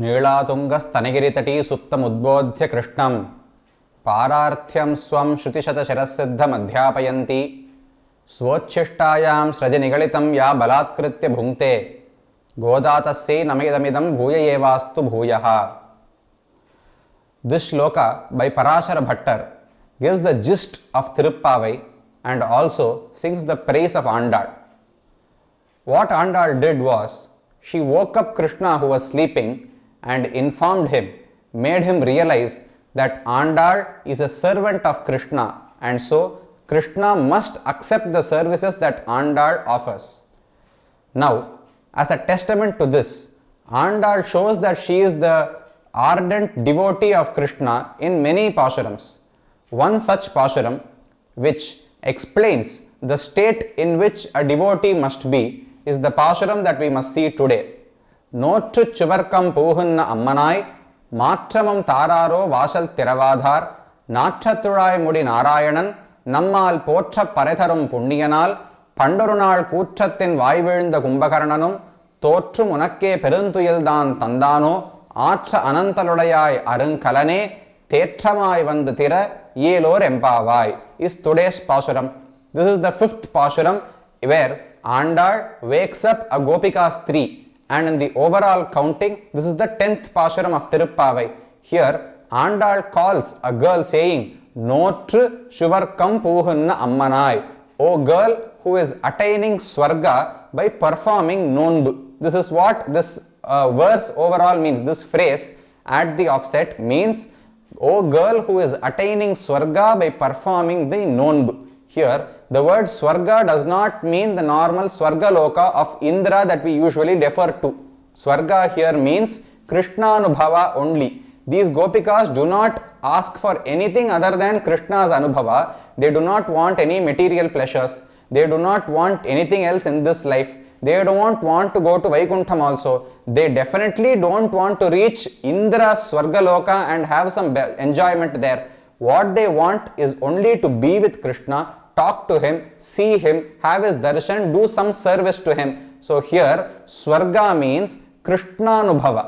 नीलातुङ्गस्तनगिरितटी सुप्तमुद्बोध्य कृष्णं पारार्थ्यं स्वं श्रुतिशतशिरःसिद्धमध्यापयन्ती स्वोच्छिष्टायां सृजनिगलितं या बलात्कृत्य भुङ्क्ते गोदातस्यै नमेदमिदं भूय एवास्तु भूयः. This shloka by Parashara Bhattar gives the gist of Tiruppavai and also sings the praise of Andal. What Andal did was, she woke up Krishna who was sleeping and informed him, made him realize that Andal is a servant of Krishna and so Krishna must accept the services that Andal offers. Now, as a testament to this, Andal shows that she is the ardent devotee of Krishna in many Pasurams. One such Pasuram, which explains the state in which a devotee must be, is the Pasuram that we must see today. Notru chuvarkam puhunna ammanai, matramam tararo vasal tiravadhar, natrathurai mudi narayanan, nammal potra paretharum punniyanal, pandurunal kootratin vaivizhunda kumbakarananum, தோற்றும் உனக்கே பெருந்துயில்தான் தந்தானோ ஆற்ற அனந்தலுடையாய் அருங்கலனே தேற்றமாய் வந்து திற ஏலோர் எம்பாவாய் is today's Pasuram. This is the fifth Pasuram where Andal wakes up a Gopika Stri, and in the overall counting this is the 10th Pasuram of Tiruppavai. Here Andal calls a girl saying Notru Shuvarkam Puhunna Ammanai, O girl who is attaining Swarga by performing Nonbu. This is what this verse overall means. This phrase at the offset means, O girl who is attaining Swarga by performing the Nonbu. Here the word Swarga does not mean the normal Swarga Loka of Indra that we usually refer to. Swarga here means Krishna Anubhava only. These Gopikas do not ask for anything other than Krishna's Anubhava. They do not want any material pleasures. They do not want anything else in this life. They don't want to go to Vaikuntham also. They definitely don't want to reach Indra's Swargaloka and have some enjoyment there. What they want is only to be with Krishna, talk to him, see him, have his darshan, do some service to him. So here Swarga means Krishna Anubhava.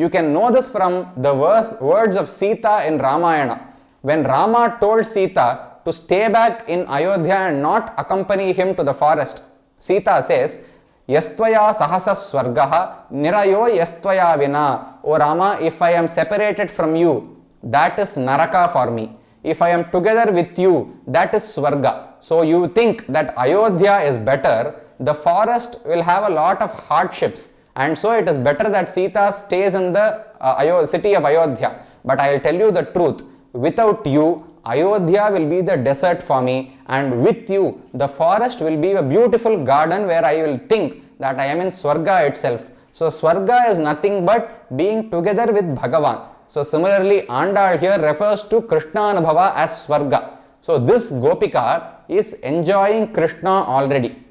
You can know this from the words of Sita in Ramayana. When Rama told Sita to stay back in Ayodhya and not accompany him to the forest, Sita says, Yastvaya sahasa swargaha nirayo yastvaya vina. O Rama, if I am separated from you, that is naraka for me. If I am together with you, that is swarga. So you think that Ayodhya is better, the forest will have a lot of hardships, and so it is better that Sita stays in the city of Ayodhya. But I will tell you the truth, without you, Ayodhya will be the desert for me, and with you, the forest will be a beautiful garden where I will think that I am in Swarga itself. So Swarga is nothing but being together with Bhagavan. So similarly, Andal here refers to Krishna Anubhava as Swarga. So this Gopika is enjoying Krishna already.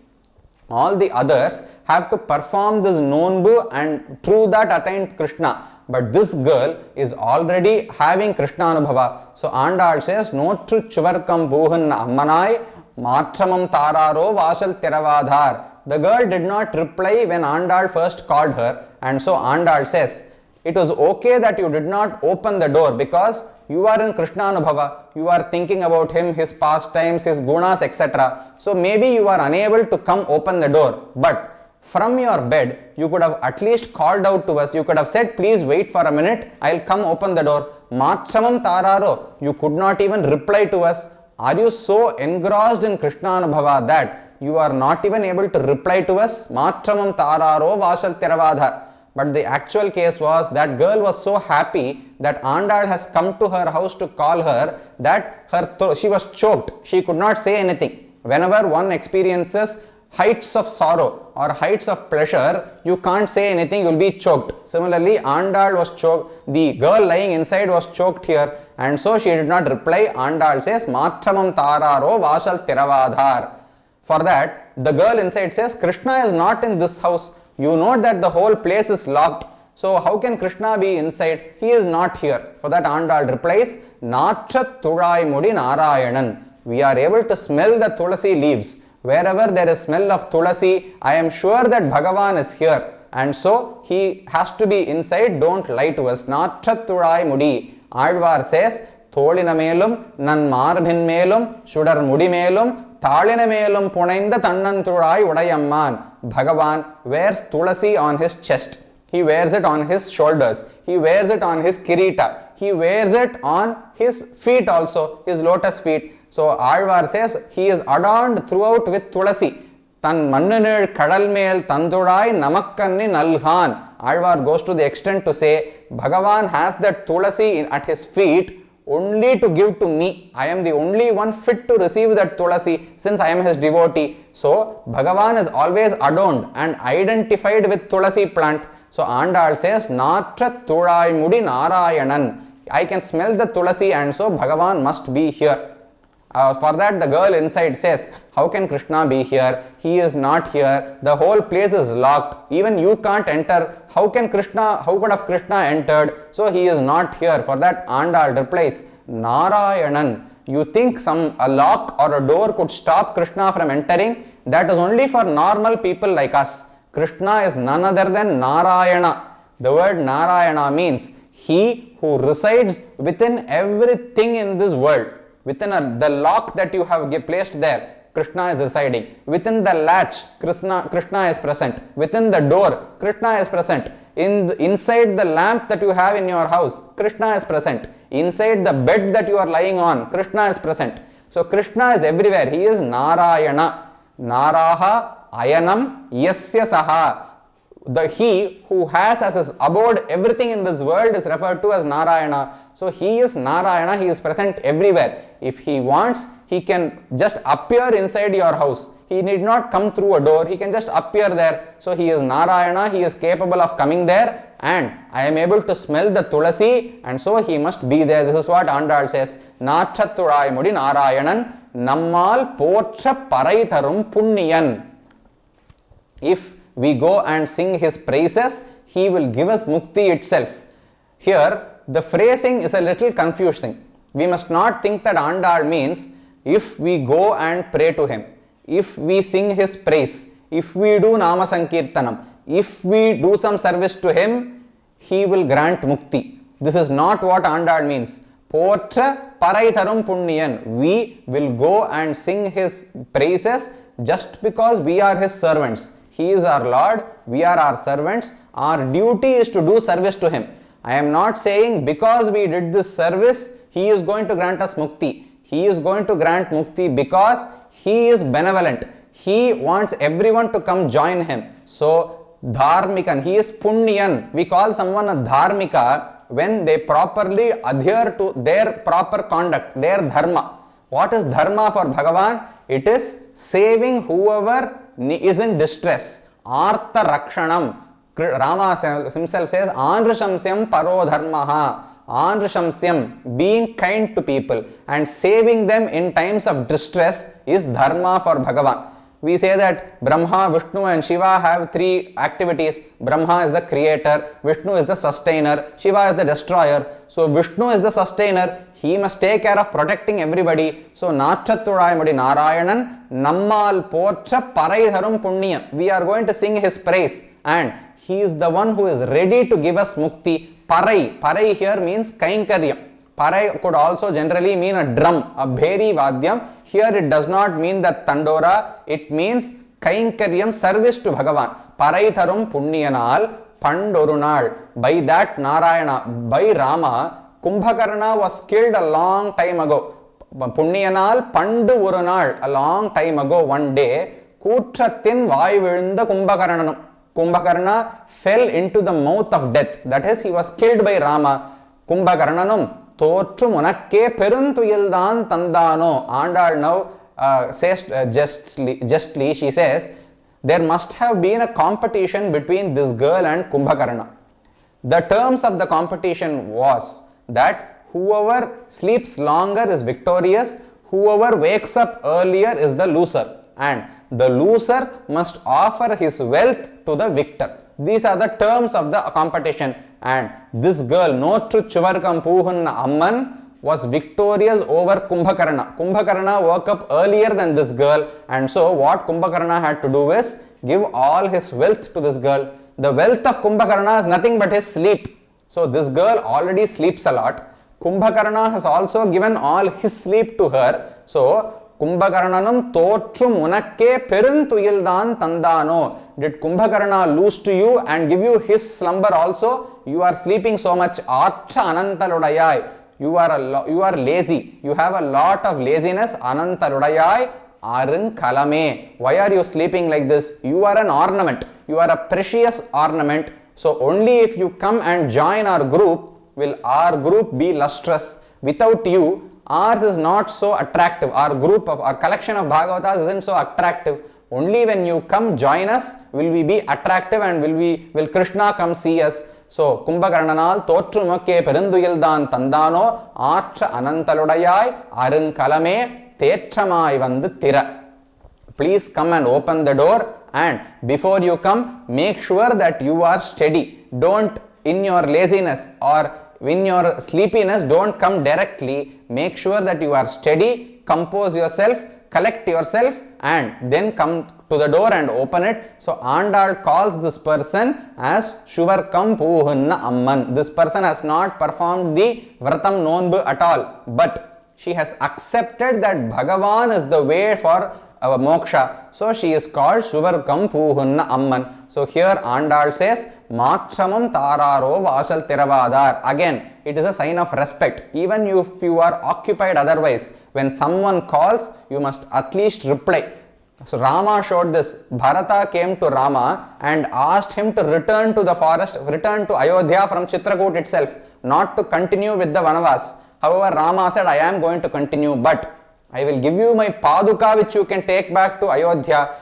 All the others have to perform this Nonbu and through that attain Krishna. But this girl is already having Krishna Anubhava. So Andal says, Notru Chuvarkam Puhunna Ammanai Matramam Tararo Vasal Tiravadhar. The girl did not reply when Andal first called her, and so Andal says, it was okay that you did not open the door because you are in Krishna Anubhava. You are thinking about him, his pastimes, his gunas, etc. So maybe you are unable to come open the door. But from your bed, you could have at least called out to us. You could have said, please wait for a minute, I'll come open the door. Matramam Tararo, you could not even reply to us. Are you so engrossed in Krishna Anubhava that you are not even able to reply to us? Matramam Tararo Vasal Tiravadhar. But the actual case was that girl was so happy that Andal has come to her house to call her that she was choked. She could not say anything. Whenever one experiences heights of sorrow or heights of pleasure, you can't say anything, you'll be choked. Similarly, Andal was choked. The girl lying inside was choked here, and so she did not reply. Andal says, Matramam Tararo Vasal Tiravadhar. For that, the girl inside says, Krishna is not in this house. You know that the whole place is locked. So how can Krishna be inside? He is not here. For that Andal replies, Natrat Thulai Mudi Narayanan. We are able to smell the tulasi leaves. Wherever there is smell of tulasi, I am sure that Bhagavan is here. and so he has to be inside, don't lie to us. Naatratthulai mudi. Alvar says, Tholina melum, nan marbin melum, shudar mudi melum, thalina melum punainda tannanthulai udayamman. Bhagavan wears tulasi on his chest. He wears it on his shoulders. He wears it on his kirita. He wears it on his feet also, his lotus feet. So Alvar says he is adorned throughout with tulasi. Tan mannunil kadalmel tandudai namakkanni nalhan. Alvar goes to the extent to say Bhagavan has that tulasi at his feet only to give to me. I am the only one fit to receive that tulasi since I am his devotee. So Bhagavan is always adorned and identified with tulasi plant. So Andal says, Naatratthulai mudi Narayanan. I can smell the tulasi and so Bhagavan must be here. For that the girl inside says, how can Krishna be here? He is not here. The whole place is locked. Even you can't enter. How could have Krishna entered? So he is not here. For that Andal replies, Narayanan. You think a lock or a door could stop Krishna from entering? That is only for normal people like us. Krishna is none other than Narayana. The word Narayana means he who resides within everything in this world. Within the lock that you have placed there, Krishna is residing. Within the latch, Krishna is present. Within the door, Krishna is present. Inside the lamp that you have in your house, Krishna is present. Inside the bed that you are lying on, Krishna is present. So Krishna is everywhere. He is Narayana. Naraha Ayanam Yasya Saha. The he who has as his abode everything in this world is referred to as Narayana. So he is Narayana, he is present everywhere. If he wants, he can just appear inside your house. He need not come through a door, he can just appear there. So he is Narayana, he is capable of coming there, and I am able to smell the tulasi, and so he must be there. This is what Andal says. Naatratthulai mudi Narayanan nammal potra parai tharum punniyan. If we go and sing his praises, he will give us mukti itself. Here, the phrasing is a little confusing. We must not think that Andal means if we go and pray to him, if we sing his praise, if we do Nama Sankirtanam, if we do some service to him, he will grant mukti. This is not what Andal means. Potra paraitharum punniyan. We will go and sing his praises just because we are his servants. He is our Lord, we are our servants. Our duty is to do service to him. I am not saying because we did this service, he is going to grant us mukti. He is going to grant mukti because he is benevolent. He wants everyone to come join him. So, dharmikan, he is punniyan. We call someone a dharmika when they properly adhere to their proper conduct, their dharma. What is dharma for Bhagavan? It is saving whoever is in distress. Artha Rakshanam. Rama himself says, Anrishamsyam paro dharmaha. Anrishamsyam, being kind to people and saving them in times of distress is dharma for Bhagavan. We say that Brahma, Vishnu and Shiva have three activities. Brahma is the creator, Vishnu is the sustainer, Shiva is the destroyer. So Vishnu is the sustainer, he must take care of protecting everybody. So Naatratthulai mudi Narayanan nammal potra paraitharum punniyam. We are going to sing his praise and he is the one who is ready to give us mukti. Parai here means kainkaryam. Parai could also generally mean a drum, a bheri vadyam. Here it does not mean that tandora, it means kainkaryam, service to Bhagavan. Paraitharum punniyanal pandorunal. By that Narayana, by Rama, Kumbhakarna was killed a long time ago. Punniyanal pandu urunal, a long time ago, one day, Kutrathin vaivizhunda Kumbhakaranam. Kumbhakarna fell into the mouth of death. That is, he was killed by Rama. Kumbhakarnanum Totru Munakke Peruntuyildan Tandano. Andal now says justly, she says, there must have been a competition between this girl and Kumbhakarna. The terms of the competition was that whoever sleeps longer is victorious, whoever wakes up earlier is the loser, and the loser must offer his wealth to the victor. These are the terms of the competition, and this girl, Notru Chuvarkam Puhunna Amman, was victorious over Kumbhakarna. Kumbhakarna woke up earlier than this girl, and so what Kumbhakarna had to do is give all his wealth to this girl. The wealth of Kumbhakarna is nothing but his sleep. So this girl already sleeps a lot. Kumbhakarna has also given all his sleep to her. So Kumbhakarnanam totrum unakke perunthuyildan tandano. Did Kumbhakarna lose to you and give you his slumber also? You are sleeping so much. Archa anantaludayai. You are lazy. You have a lot of laziness. Anantaludayai arun kalame. Why are you sleeping like this? You are an ornament. You are a precious ornament. So only if you come and join our group will our group be lustrous. Without you, ours is not so attractive. Our collection of Bhagavatas isn't so attractive. Only when you come join us will we be attractive and will Krishna come see us. So Kumbhakarnanal Totrumakke Perunduyildan Tandano Archa Anantaludayai Arun Kalame Tetramai Vandu Tira. Please come and open the door, and before you come, make sure that you are steady. Don't, in your laziness or in your sleepiness, don't come directly. Make sure that you are steady, compose yourself, collect yourself, and then come to the door and open it. So Andal calls this person as Shuvarkam Puhunna Amman. This person has not performed the Vratam Nonbu at all, but she has accepted that Bhagavan is the way for our moksha. So she is called Shuvarkam Puhunna Amman. So here Andal says Matramam Tararo Vasal Tiravadar. Again, it is a sign of respect. Even if you are occupied otherwise, when someone calls, you must at least reply. So Rama showed this. Bharata came to Rama and asked him to return to the forest, return to Ayodhya from Chitrakoot itself, not to continue with the Vanavas. However, Rama said, I am going to continue, but I will give you my Paduka which you can take back to Ayodhya.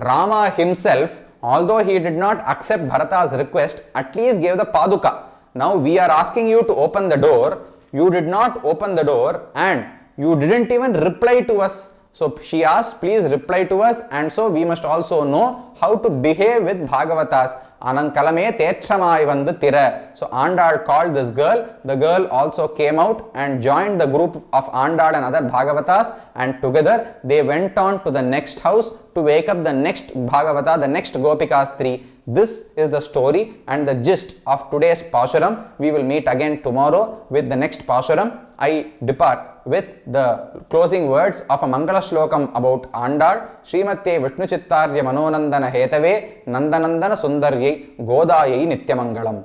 Rama himself, although he did not accept Bharata's request, at least gave the Paduka. Now we are asking you to open the door. You did not open the door and you didn't even reply to us. So she asked, please reply to us, and so we must also know how to behave with Bhagavatas. Anankalame Tetramai Vandu Tira. So Andal called this girl. The girl also came out and joined the group of Andal and other Bhagavatas, and together they went on to the next house to wake up the next Bhagavata, the next Gopikas 3. This is the story and the gist of today's Pashuram. We will meet again tomorrow with the next Pashuram. I depart with the closing words of a Mangala Shlokam about Andal. Srimate Vishnu Chittarya Manonandana Hetave Nandanandana Sundaryai Godayai Nityamangalam.